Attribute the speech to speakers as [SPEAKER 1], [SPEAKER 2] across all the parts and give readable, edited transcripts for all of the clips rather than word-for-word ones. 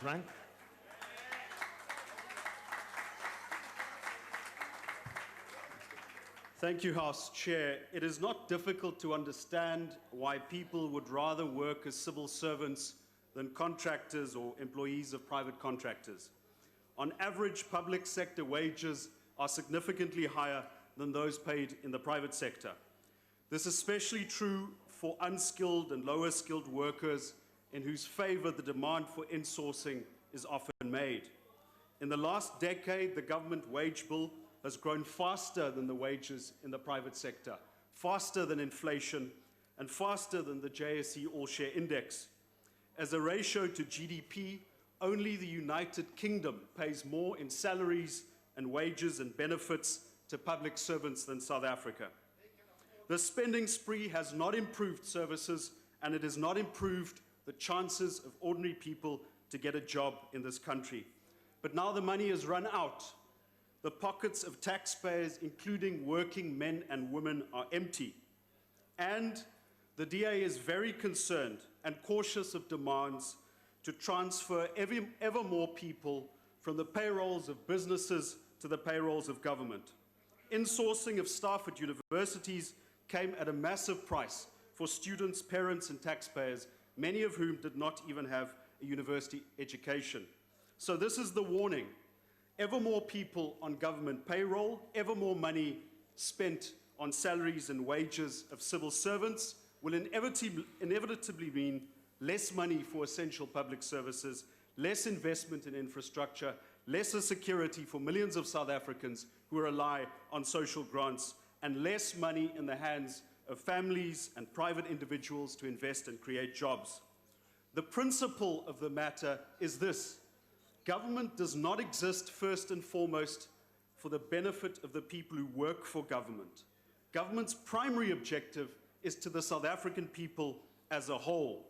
[SPEAKER 1] Rank.
[SPEAKER 2] Thank you, House Chair. It is not difficult to understand why people would rather work as civil servants than contractors or employees of private contractors. On average, public sector wages are significantly higher than those paid in the private sector. This is especially true for unskilled and lower skilled workers in whose favor the demand for insourcing is often made. In the last decade, the government wage bill has grown faster than the wages in the private sector, faster than inflation, and faster than the JSE All-Share Index. As a ratio to GDP, only the United Kingdom pays more in salaries and wages and benefits to public servants than South Africa. The spending spree has not improved services, and it has not improved the chances of ordinary people to get a job in this country. But now the money has run out. The pockets of taxpayers, including working men and women, are empty. And the DA is very concerned and cautious of demands to transfer ever more people from the payrolls of businesses to the payrolls of government. Insourcing of staff at universities came at a massive price for students, parents, and taxpayers, many of whom did not even have a university education. So this is the warning. Ever more people on government payroll, ever more money spent on salaries and wages of civil servants will inevitably mean less money for essential public services, less investment in infrastructure, lesser security for millions of South Africans who rely on social grants, and less money in the hands of families and private individuals to invest and create jobs. The principle of the matter is this: government does not exist first and foremost for the benefit of the people who work for government. Government's primary objective is to the South African people as a whole.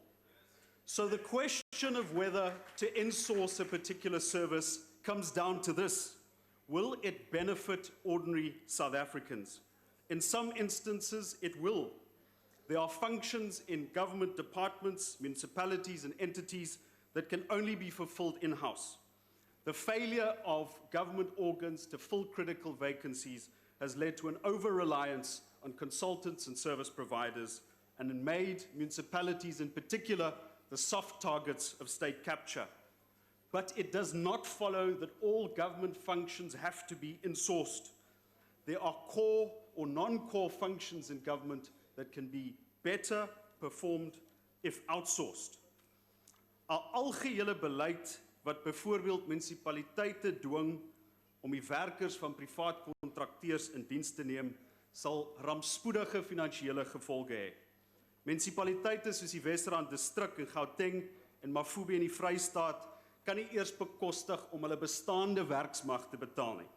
[SPEAKER 2] So the question of whether to insource a particular service comes down to this: will it benefit ordinary South Africans? In some instances, it will. There are functions in government departments, municipalities, and entities that can only be fulfilled in-house. The failure of government organs to fill critical vacancies has led to an over-reliance on consultants and service providers, and made municipalities in particular the soft targets of state capture. But it does not follow that all government functions have to be insourced. There are core or non-core functions in government that can be better performed if outsourced. 'n algehele beleid wat byvoorbeeld munisipaliteite dwing om die werkers van privaat kontrakteurs in diens te neem, sal rampspoedige finansiële gevolge hê. Munisipaliteite soos die Wesrand Distrik in Gauteng en Mafube in die Vrystaat kan nie eers bekostig om hulle bestaande werksmag te betaal nie.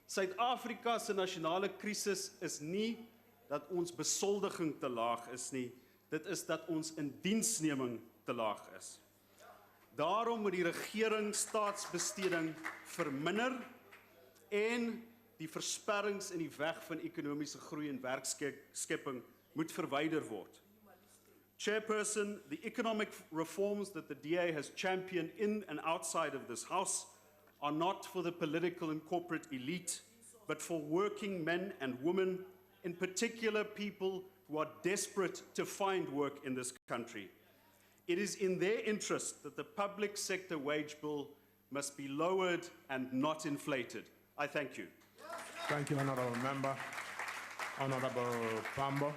[SPEAKER 2] Suid-Afrika se nasionale krisis is nie dat ons besoldiging te laag is nie, dit is dat ons indiensneming te laag is. Daarom moet die regering staatsbesteding verminder en die versperrings in die weg van ekonomiese groei en werkskepping moet verwyder word. Chairperson, the economic reforms that the DA has championed in and outside of this House are not for the political and corporate elite, but for working men and women, in particular people who are desperate to find work in this country. It is in their interest that the public sector wage bill must be lowered and not inflated. I thank you.
[SPEAKER 1] Thank you, Honourable Member. Honourable Pambo.